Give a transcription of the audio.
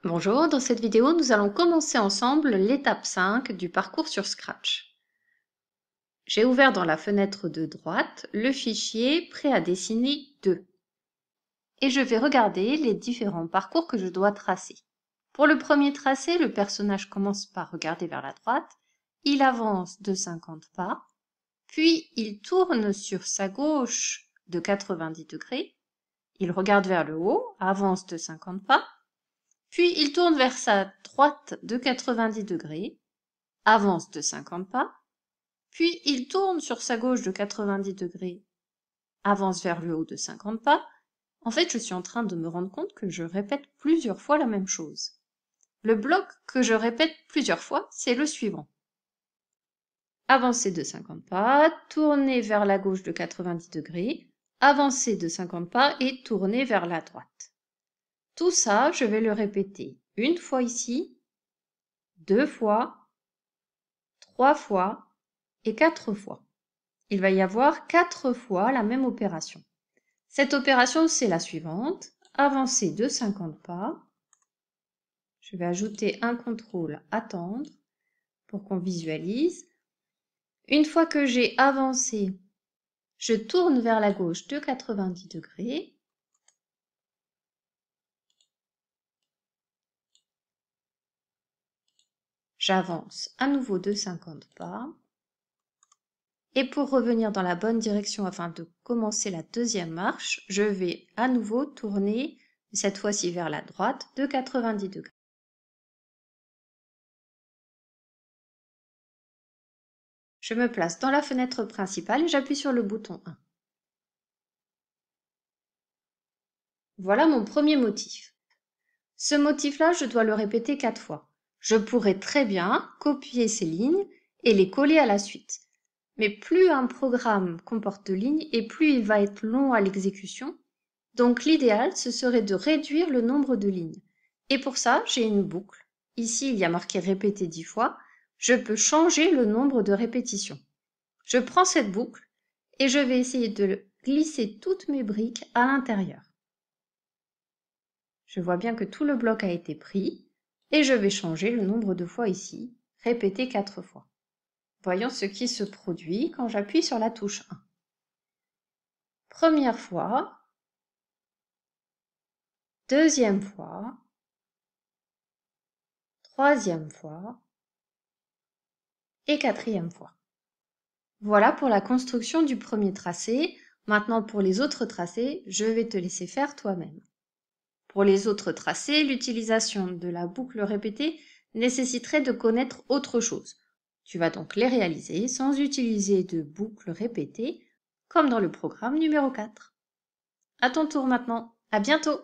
Bonjour, dans cette vidéo, nous allons commencer ensemble l'étape 5 du parcours sur Scratch. J'ai ouvert dans la fenêtre de droite le fichier prêt à dessiner 2 et je vais regarder les différents parcours que je dois tracer. Pour le premier tracé, le personnage commence par regarder vers la droite, il avance de 50 pas, puis il tourne sur sa gauche de 90 degrés, il regarde vers le haut, avance de 50 pas, puis il tourne vers sa droite de 90 degrés, avance de 50 pas, puis il tourne sur sa gauche de 90 degrés, avance vers le haut de 50 pas. En fait, je suis en train de me rendre compte que je répète plusieurs fois la même chose. Le bloc que je répète plusieurs fois, c'est le suivant. Avancer de 50 pas, tourner vers la gauche de 90 degrés, avancer de 50 pas et tourner vers la droite. Tout ça, je vais le répéter une fois ici, 2 fois, 3 fois et 4 fois. Il va y avoir 4 fois la même opération. Cette opération, c'est la suivante. Avancer de 50 pas. Je vais ajouter un contrôle attendre pour qu'on visualise. Une fois que j'ai avancé, je tourne vers la gauche de 90 degrés. J'avance à nouveau de 50 pas. Et pour revenir dans la bonne direction afin de commencer la deuxième marche, je vais à nouveau tourner, cette fois-ci vers la droite, de 90 degrés. Je me place dans la fenêtre principale et j'appuie sur le bouton 1. Voilà mon premier motif. Ce motif-là, je dois le répéter 4 fois. Je pourrais très bien copier ces lignes et les coller à la suite. Mais plus un programme comporte de lignes et plus il va être long à l'exécution. Donc l'idéal, ce serait de réduire le nombre de lignes. Et pour ça, j'ai une boucle. Ici, il y a marqué répéter 10 fois. Je peux changer le nombre de répétitions. Je prends cette boucle et je vais essayer de glisser toutes mes briques à l'intérieur. Je vois bien que tout le bloc a été pris et je vais changer le nombre de fois ici, répéter 4 fois. Voyons ce qui se produit quand j'appuie sur la touche 1. Première fois, deuxième fois, troisième fois et quatrième fois. Voilà pour la construction du premier tracé. Maintenant pour les autres tracés, je vais te laisser faire toi-même. Pour les autres tracés, l'utilisation de la boucle répétée nécessiterait de connaître autre chose. Tu vas donc les réaliser sans utiliser de boucle répétée, comme dans le programme numéro 4. À ton tour maintenant. À bientôt!